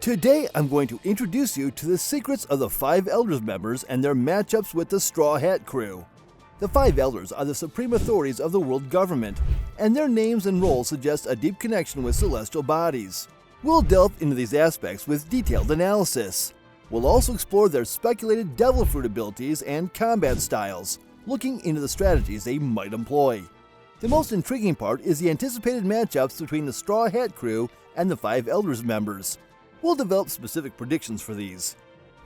Today I'm going to introduce you to the secrets of the 5 Elders members and their matchups with the Straw Hat crew. The 5 Elders are the supreme authorities of the world government, and their names and roles suggest a deep connection with celestial bodies. We'll delve into these aspects with detailed analysis. We'll also explore their speculated devil fruit abilities and combat styles, looking into the strategies they might employ. The most intriguing part is the anticipated matchups between the Straw Hat crew and the 5 Elders members. We'll develop specific predictions for these.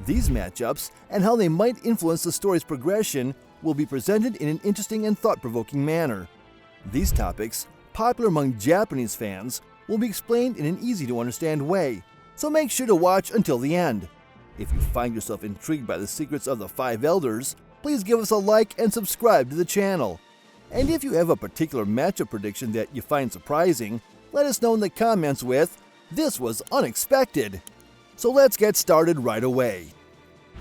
These matchups, and how they might influence the story's progression, will be presented in an interesting and thought-provoking manner. These topics, popular among Japanese fans, will be explained in an easy-to-understand way, so make sure to watch until the end. If you find yourself intrigued by the secrets of the 5 Elders, please give us a like and subscribe to the channel. And if you have a particular matchup prediction that you find surprising, let us know in the comments with, "This was unexpected." So let's get started right away.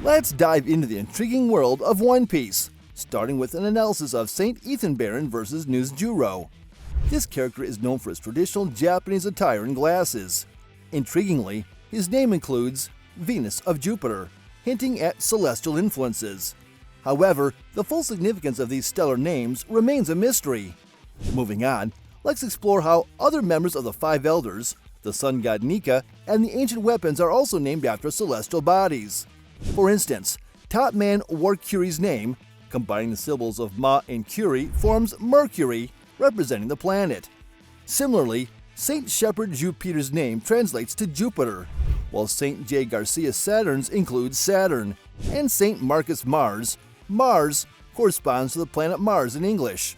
Let's dive into the intriguing world of One Piece, starting with an analysis of St.EthanbaronV.Nusjuro. This character is known for his traditional Japanese attire and glasses. Intriguingly, his name includes Venus of Jupiter, hinting at celestial influences. However, the full significance of these stellar names remains a mystery. Moving on, let's explore how other members of the 5 Elders, the sun god Nika, and the ancient weapons are also named after celestial bodies. For instance, top man Warcury's name, combining the symbols of Ma and Curie, forms Mercury, representing the planet. Similarly, Saint Shepherd Jupiter's name translates to Jupiter, while Saint J. Garcia Saturn's includes Saturn, and Saint Marcus Mars corresponds to the planet Mars in English.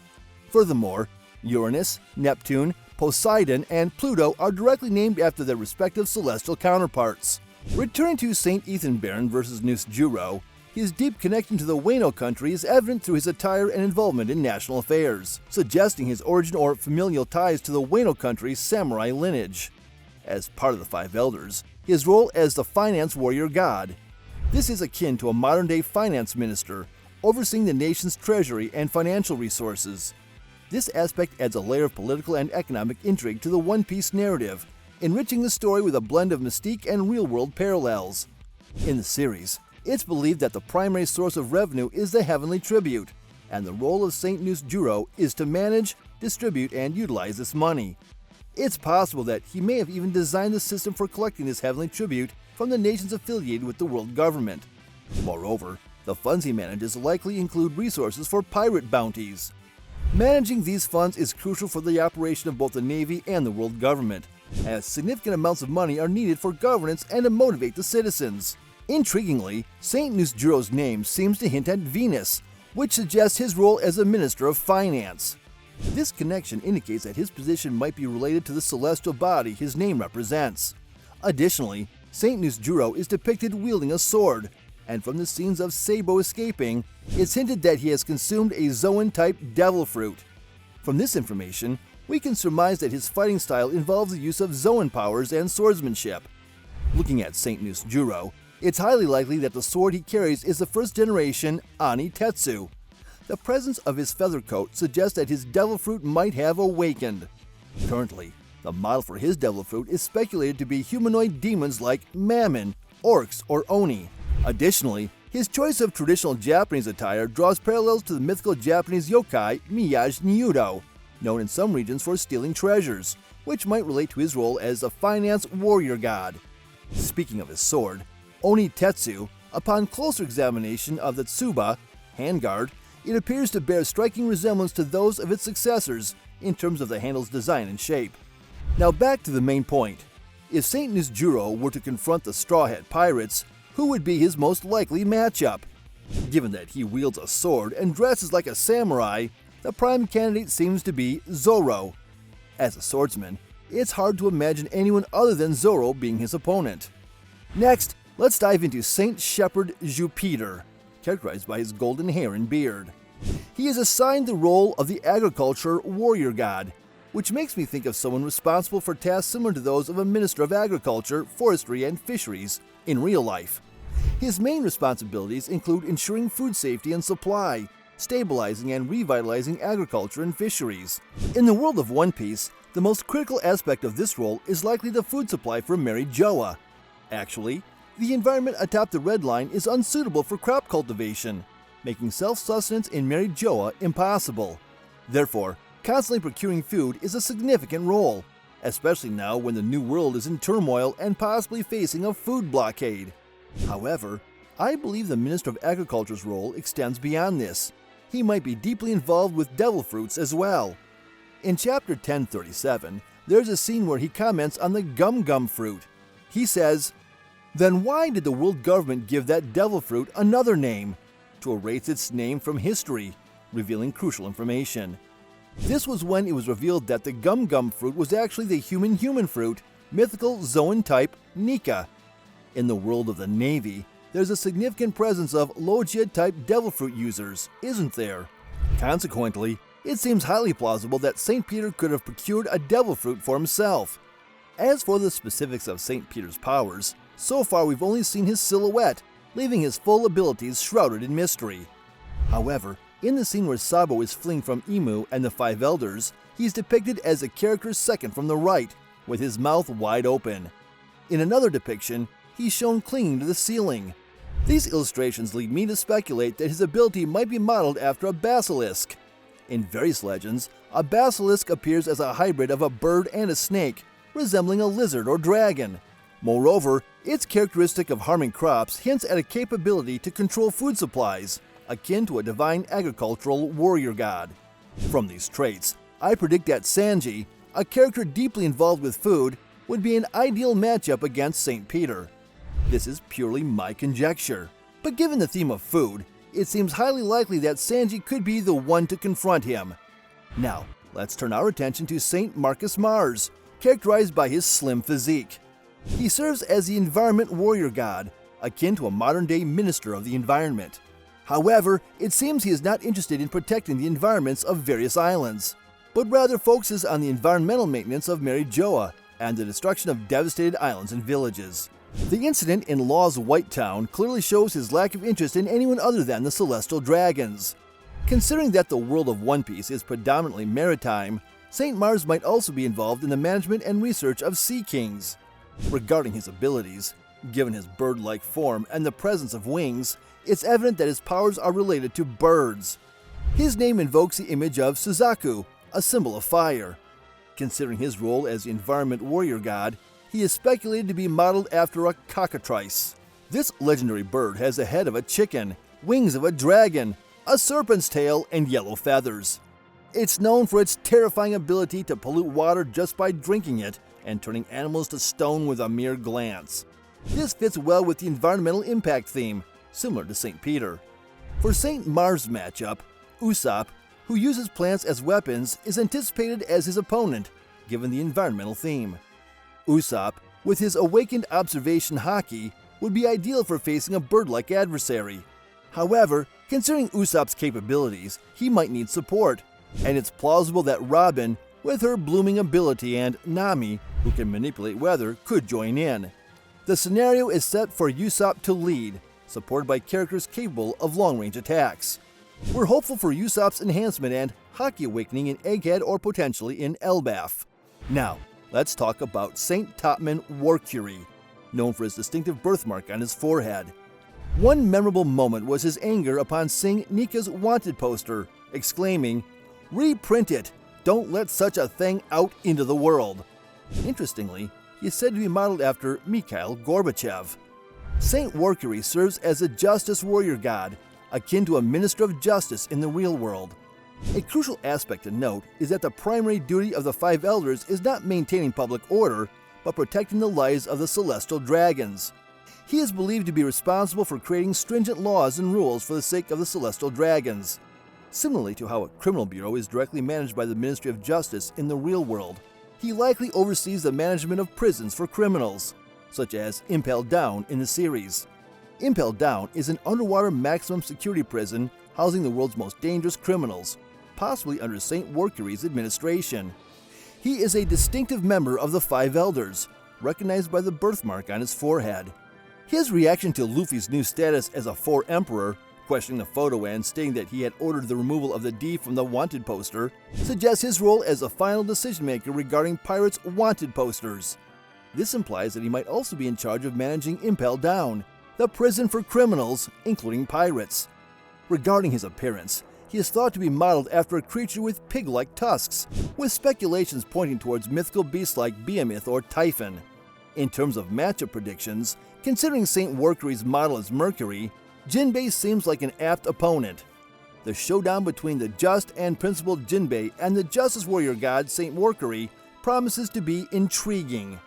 Furthermore, Uranus, Neptune, Poseidon, and Pluto are directly named after their respective celestial counterparts. Returning to St.EthanbaronV.Nusjuro, his deep connection to the Wano country is evident through his attire and involvement in national affairs, suggesting his origin or familial ties to the Wano country's samurai lineage. As part of the 5 Elders, his role as the finance warrior god. This is akin to a modern-day finance minister, overseeing the nation's treasury and financial resources. This aspect adds a layer of political and economic intrigue to the One Piece narrative, enriching the story with a blend of mystique and real-world parallels. In the series, it's believed that the primary source of revenue is the heavenly tribute, and the role of St. Nusjuro is to manage, distribute, and utilize this money. It's possible that he may have even designed the system for collecting this heavenly tribute from the nations affiliated with the world government. Moreover, the funds he manages likely include resources for pirate bounties. Managing these funds is crucial for the operation of both the Navy and the world government, as significant amounts of money are needed for governance and to motivate the citizens. Intriguingly, St. Nusjuro's name seems to hint at Venus, which suggests his role as a minister of finance. This connection indicates that his position might be related to the celestial body his name represents. Additionally, St. Nusjuro is depicted wielding a sword, and from the scenes of Sabo escaping, it's hinted that he has consumed a Zoan-type devil fruit. From this information, we can surmise that his fighting style involves the use of Zoan powers and swordsmanship. Looking at St. Nusjuro, it's highly likely that the sword he carries is the first-generation Ani Tetsu. The presence of his feather coat suggests that his devil fruit might have awakened. Currently, the model for his devil fruit is speculated to be humanoid demons like Mammon, orcs, or Oni. Additionally, his choice of traditional Japanese attire draws parallels to the mythical Japanese yokai Miyage Nyudo, known in some regions for stealing treasures, which might relate to his role as the finance warrior god. Speaking of his sword, Oni Tetsu, upon closer examination of the tsuba, handguard, it appears to bear striking resemblance to those of its successors in terms of the handle's design and shape. Now back to the main point. If St. Nusjuro were to confront the Straw Hat Pirates, who would be his most likely matchup? Given that he wields a sword and dresses like a samurai, the prime candidate seems to be Zoro. As a swordsman, it's hard to imagine anyone other than Zoro being his opponent. Next, let's dive into Saint Shepherd Jupiter, characterized by his golden hair and beard. He is assigned the role of the agriculture warrior god, which makes me think of someone responsible for tasks similar to those of a minister of agriculture, forestry, and fisheries in real life. His main responsibilities include ensuring food safety and supply, stabilizing and revitalizing agriculture and fisheries. In the world of One Piece, the most critical aspect of this role is likely the food supply for Mary Joa. Actually, the environment atop the red line is unsuitable for crop cultivation, making self-sustenance in Mary Joa impossible. Therefore, constantly procuring food is a significant role, especially now when the New World is in turmoil and possibly facing a food blockade. However, I believe the Minister of Agriculture's role extends beyond this. He might be deeply involved with devil fruits as well. In chapter 1037, there's a scene where he comments on the gum fruit. He says, "Then why did the world government give that devil fruit another name? To erase its name from history," revealing crucial information. This was when it was revealed that the gum fruit was actually the human fruit, mythical Zoan type Nika. In the world of the Navy, there's a significant presence of Logia-type devil fruit users, isn't there? Consequently, it seems highly plausible that St. Peter could have procured a devil fruit for himself. As for the specifics of St. Peter's powers, so far we've only seen his silhouette, leaving his full abilities shrouded in mystery. However, in the scene where Sabo is fleeing from Imu and the Five Elders, he's depicted as a character second from the right, with his mouth wide open. In another depiction, he's shown clinging to the ceiling. These illustrations lead me to speculate that his ability might be modeled after a basilisk. In various legends, a basilisk appears as a hybrid of a bird and a snake, resembling a lizard or dragon. Moreover, its characteristic of harming crops hints at a capability to control food supplies, akin to a divine agricultural warrior god. From these traits, I predict that Sanji, a character deeply involved with food, would be an ideal matchup against St. Peter. This is purely my conjecture, but given the theme of food, it seems highly likely that Sanji could be the one to confront him. Now, let's turn our attention to St. Marcus Mars, characterized by his slim physique. He serves as the environment warrior god, akin to a modern-day minister of the environment. However, it seems he is not interested in protecting the environments of various islands, but rather focuses on the environmental maintenance of Mary Joa and the destruction of devastated islands and villages. The incident in Law's White Town clearly shows his lack of interest in anyone other than the celestial dragons. Considering that the world of One Piece is predominantly maritime, St. Mars might also be involved in the management and research of sea kings. Regarding his abilities, given his bird-like form and the presence of wings, it's evident that his powers are related to birds. His name invokes the image of Suzaku, a symbol of fire. Considering his role as the environment warrior god, he is speculated to be modeled after a cockatrice. This legendary bird has the head of a chicken, wings of a dragon, a serpent's tail, and yellow feathers. It's known for its terrifying ability to pollute water just by drinking it and turning animals to stone with a mere glance. This fits well with the environmental impact theme, similar to St. Peter. For St. Mars' matchup, Usopp, who uses plants as weapons, is anticipated as his opponent, given the environmental theme. Usopp, with his awakened observation haki, would be ideal for facing a bird-like adversary. However, considering Usopp's capabilities, he might need support, and it's plausible that Robin, with her blooming ability, and Nami, who can manipulate weather, could join in. The scenario is set for Usopp to lead, supported by characters capable of long-range attacks. We're hopeful for Usopp's enhancement and haki awakening in Egghead or potentially in Elbaf. Now, let's talk about St. Topman Warcury, known for his distinctive birthmark on his forehead. One memorable moment was his anger upon seeing Nika's wanted poster, exclaiming, "Reprint it! Don't let such a thing out into the world!" Interestingly, he is said to be modeled after Mikhail Gorbachev. St. Warcury serves as a justice warrior god, akin to a minister of justice in the real world. A crucial aspect to note is that the primary duty of the Five Elders is not maintaining public order, but protecting the lives of the celestial dragons. He is believed to be responsible for creating stringent laws and rules for the sake of the celestial dragons. Similarly to how a criminal bureau is directly managed by the Ministry of Justice in the real world, he likely oversees the management of prisons for criminals, such as Impel Down in the series. Impel Down is an underwater maximum security prison housing the world's most dangerous criminals, possibly under St. Warcury's administration. He is a distinctive member of the Five Elders, recognized by the birthmark on his forehead. His reaction to Luffy's new status as a Four Emperor, questioning the photo and stating that he had ordered the removal of the D from the wanted poster, suggests his role as a final decision-maker regarding Pirates' wanted posters. This implies that he might also be in charge of managing Impel Down, the prison for criminals, including pirates. Regarding his appearance, he is thought to be modeled after a creature with pig-like tusks, with speculations pointing towards mythical beasts like Behemoth or Typhon. In terms of matchup predictions, considering St. Warkary's model as Mercury, Jinbei seems like an apt opponent. The showdown between the just and principled Jinbei and the justice warrior god St. Warkary promises to be intriguing.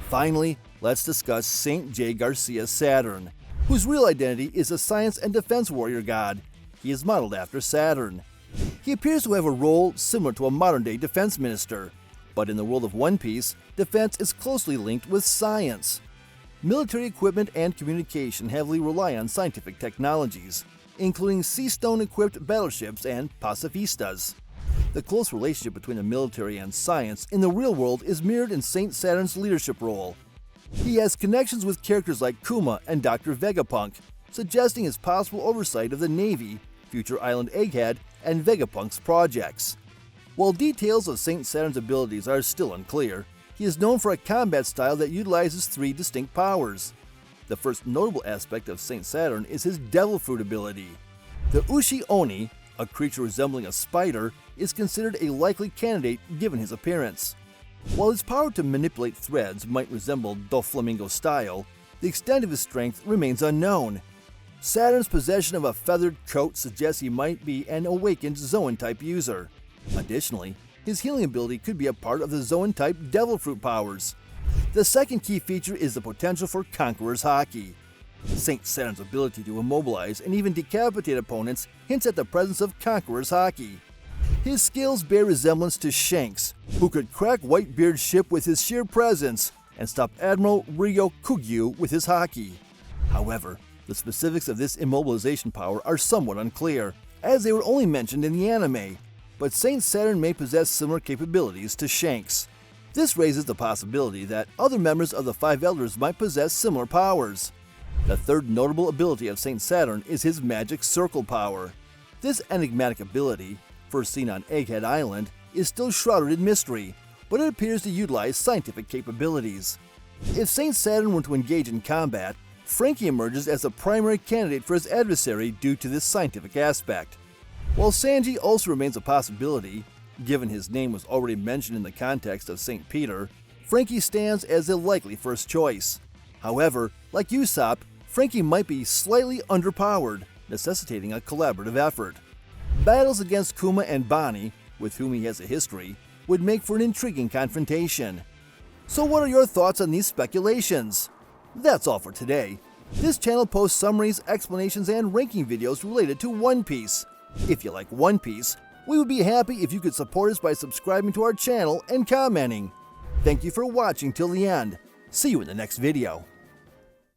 Finally, let's discuss St. J. Garcia Saturn, whose real identity is a science and defense warrior god. He is modeled after Saturn. He appears to have a role similar to a modern-day defense minister, but in the world of One Piece, defense is closely linked with science. Military equipment and communication heavily rely on scientific technologies, including sea stone-equipped battleships and pacifistas. The close relationship between the military and science in the real world is mirrored in St. Saturn's leadership role. He has connections with characters like Kuma and Dr. Vegapunk, suggesting his possible oversight of the Navy, Future Island Egghead, and Vegapunk's projects. While details of St. Saturn's abilities are still unclear, he is known for a combat style that utilizes 3 distinct powers. The first notable aspect of St. Saturn is his Devil Fruit ability. The Ushi Oni, a creature resembling a spider, is considered a likely candidate given his appearance. While his power to manipulate threads might resemble Doflamingo style, the extent of his strength remains unknown. Saturn's possession of a feathered coat suggests he might be an awakened Zoan-type user. Additionally, his healing ability could be a part of the Zoan-type Devil Fruit powers. The second key feature is the potential for Conqueror's Haki. St. Saturn's ability to immobilize and even decapitate opponents hints at the presence of Conqueror's Haki. His skills bear resemblance to Shanks, who could crack Whitebeard's ship with his sheer presence and stop Admiral Ryo Kugyu with his Haki. However, the specifics of this immobilization power are somewhat unclear, as they were only mentioned in the anime, but St. Saturn may possess similar capabilities to Shanks. This raises the possibility that other members of the 5 Elders might possess similar powers. The third notable ability of St. Saturn is his Magic Circle power. This enigmatic ability, first seen on Egghead Island, is still shrouded in mystery, but it appears to utilize scientific capabilities. If St. Saturn were to engage in combat, Franky emerges as the primary candidate for his adversary due to this scientific aspect. While Sanji also remains a possibility, given his name was already mentioned in the context of St. Peter, Franky stands as a likely first choice. However, like Usopp, Franky might be slightly underpowered, necessitating a collaborative effort. Battles against Kuma and Bonnie, with whom he has a history, would make for an intriguing confrontation. So what are your thoughts on these speculations? That's all for today. This channel posts summaries, explanations, and ranking videos related to One Piece. If you like One Piece, we would be happy if you could support us by subscribing to our channel and commenting. Thank you for watching till the end. See you in the next video.